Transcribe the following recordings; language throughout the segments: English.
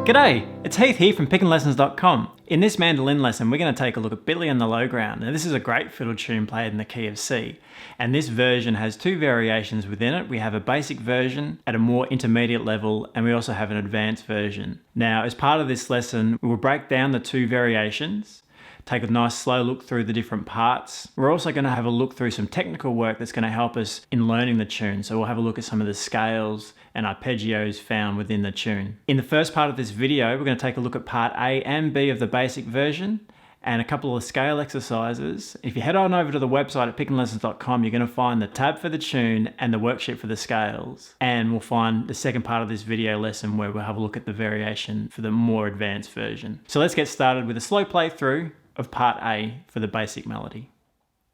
G'day, it's Heath here from pickinglessons.com. In this mandolin lesson we're going to take a look at Billy on the low ground. Now this is a great fiddle tune played in the key of C, and this version has two variations within it. We have a basic version at a more intermediate level, and we also have an advanced version. Now as part of this lesson we will break down the two variations, take a nice slow look through the different parts. We're also going to have a look through some technical work that's going to help us in learning the tune. So we'll have a look at some of the scales and arpeggios found within the tune. In the first part of this video, we're going to take a look at part A and B of the basic version and a couple of scale exercises. If you head on over to the website at pickinglessons.com, you're going to find the tab for the tune and the worksheet for the scales. And we'll find the second part of this video lesson where we'll have a look at the variation for the more advanced version. So let's get started with a slow playthrough of part A for the basic melody.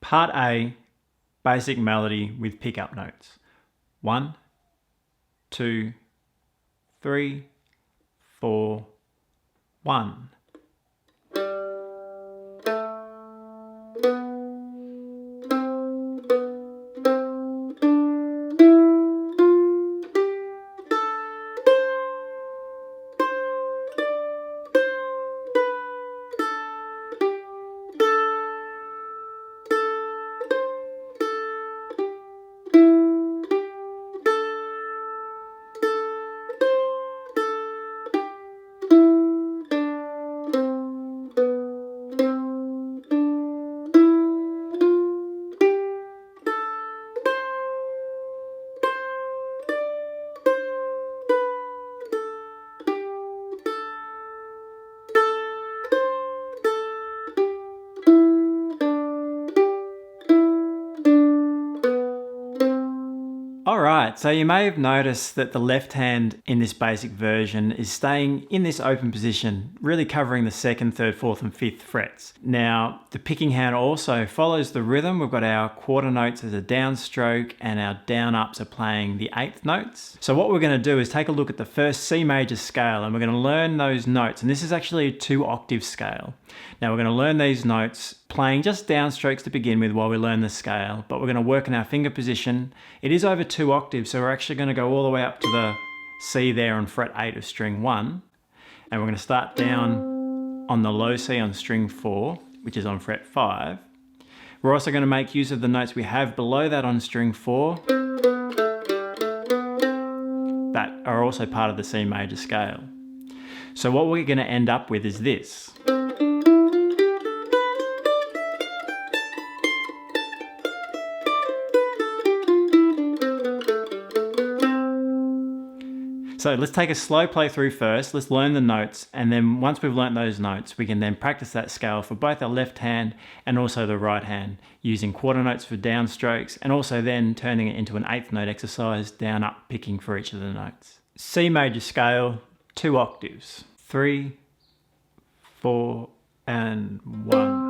Part A, basic melody with pickup notes. 1, 2, 3, 4, 1. Alright, so you may have noticed that the left hand in this basic version is staying in this open position, really covering the 2nd, 3rd, 4th and 5th frets. Now, the picking hand also follows the rhythm. We've got our quarter notes as a downstroke and our down ups are playing the 8th notes. So what we're going to do is take a look at the first C major scale and we're going to learn those notes. And this is actually a 2-octave scale. Now we're going to learn these notes playing just downstrokes to begin with while we learn the scale, but we're going to work in our finger position. It is over 2 octaves, so we're actually going to go all the way up to the C there on fret 8 of string 1. And we're going to start down on the low C on string 4, which is on fret 5. We're also going to make use of the notes we have below that on string 4 that are also part of the C major scale. So what we're going to end up with is this. So let's take a slow playthrough first, let's learn the notes, and then once we've learnt those notes, we can then practice that scale for both our left hand and also the right hand, using quarter notes for downstrokes, and also then turning it into an 8th note exercise, down, up, picking for each of the notes. C major scale, 2 octaves, 3, 4, and 1.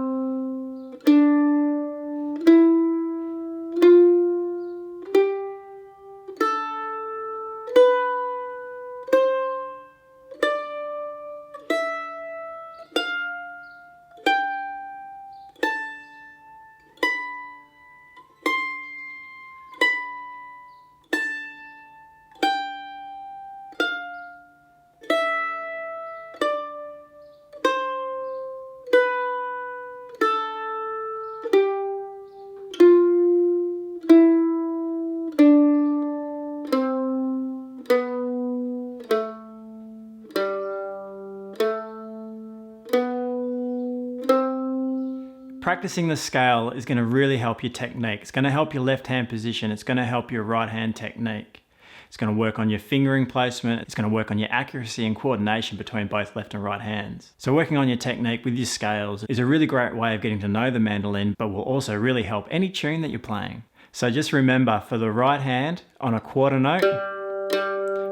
Practicing the scale is going to really help your technique. It's going to help your left hand position. It's going to help your right hand technique. It's going to work on your fingering placement. It's going to work on your accuracy and coordination between both left and right hands. So working on your technique with your scales is a really great way of getting to know the mandolin, but will also really help any tune that you're playing. So just remember, for the right hand, on a quarter note,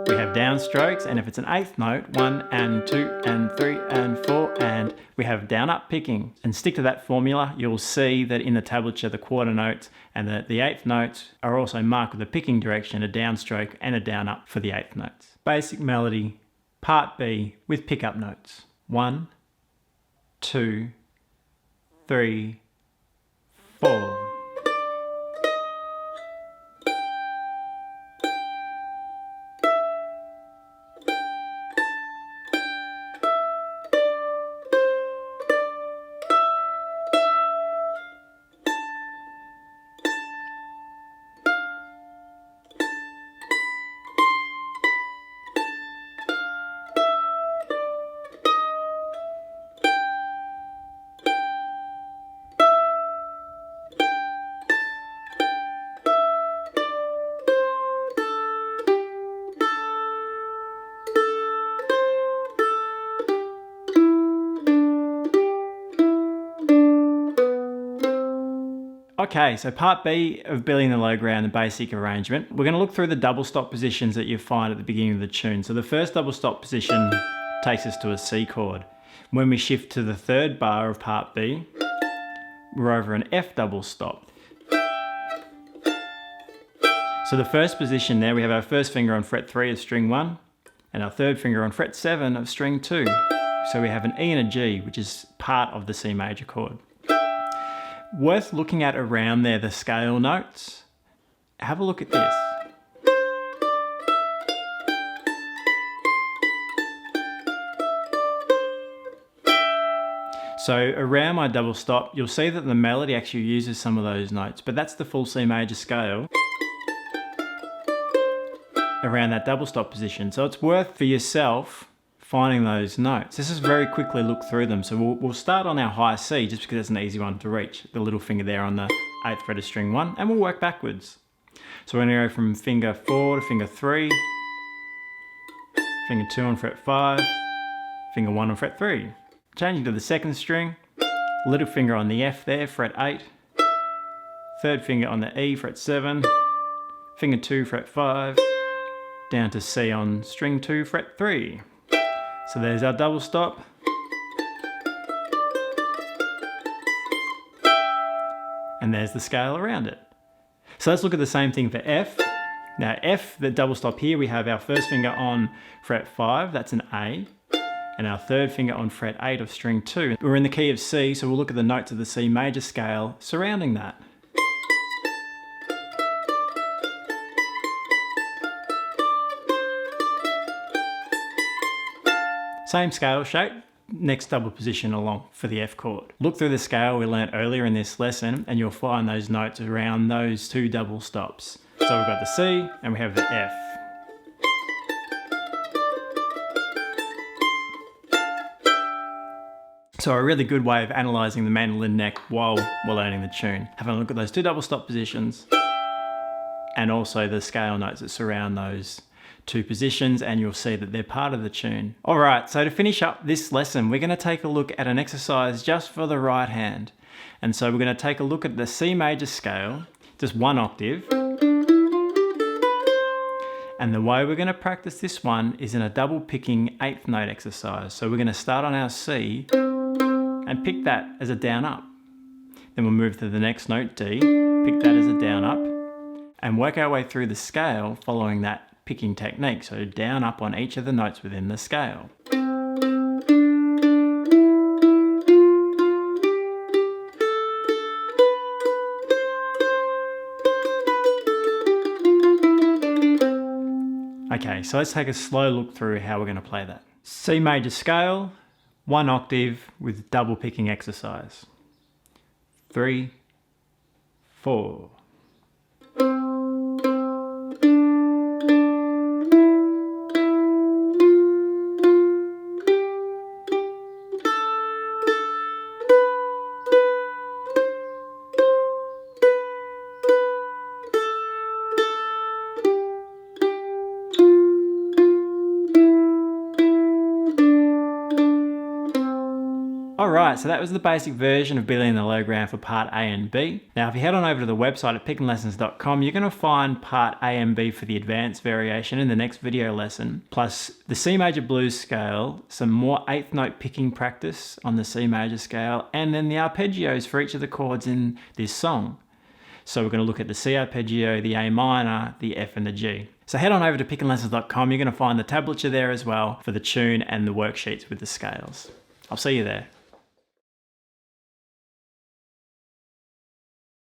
we have downstrokes, and if it's an eighth note, 1 and 2 and 3 and 4, and we have down up picking. And stick to that formula. You'll see that in the tablature, the quarter notes and the eighth notes are also marked with a picking direction, a downstroke and a down up for the eighth notes. Basic melody, part B with pickup notes. 1, 2, 3, 4. Okay, so part B of building the low ground, the basic arrangement. We're going to look through the double stop positions that you find at the beginning of the tune. So the first double stop position takes us to a C chord. When we shift to the third bar of part B, we're over an F double stop. So the first position there, we have our first finger on fret 3 of string 1 and our third finger on fret 7 of string 2. So we have an E and a G, which is part of the C major chord. Worth looking at around there, the scale notes. Have a look at this. So around my double stop, you'll see that the melody actually uses some of those notes, but that's the full C major scale around that double stop position. So it's worth for yourself finding those notes. This is very quickly look through them. So we'll start on our high C just because it's an easy one to reach. The little finger there on the 8th fret of string 1, and we'll work backwards. So we're going to go from finger 4 to finger 3, finger 2 on fret 5, finger 1 on fret 3. Changing to the second string, little finger on the F there, fret 8, third finger on the E, fret 7, finger 2, fret 5, down to C on string 2, fret 3. So there's our double stop. And there's the scale around it. So let's look at the same thing for F. Now F, the double stop here, we have our first finger on fret 5, that's an A, and our third finger on fret 8 of string 2. We're in the key of C, so we'll look at the notes of the C major scale surrounding that. Same scale shape, next double position along for the F chord. Look through the scale we learnt earlier in this lesson and you'll find those notes around those two double stops. So we've got the C and we have the F. So a really good way of analysing the mandolin neck while we're learning the tune. Having a look at those two double stop positions and also the scale notes that surround those two positions, and you'll see that they're part of the tune. All right, so to finish up this lesson, we're going to take a look at an exercise just for the right hand. And so we're going to take a look at the C major scale, just one octave. And the way we're going to practice this one is in a double picking eighth note exercise. So we're going to start on our C and pick that as a down up. Then we'll move to the next note, D, pick that as a down up, and work our way through the scale following that picking technique, so down up on each of the notes within the scale. Okay, so let's take a slow look through how we're going to play that. C major scale, one octave with double picking exercise. 3, 4. Alright, so that was the basic version of Billy and the Low Ground for part A and B. Now if you head on over to the website at pickinglessons.com, you're going to find part A and B for the advanced variation in the next video lesson, plus the C major blues scale, some more 8th note picking practice on the C major scale, and then the arpeggios for each of the chords in this song. So we're going to look at the C arpeggio, the A minor, the F and the G. So head on over to pickinglessons.com, you're going to find the tablature there as well for the tune and the worksheets with the scales. I'll see you there.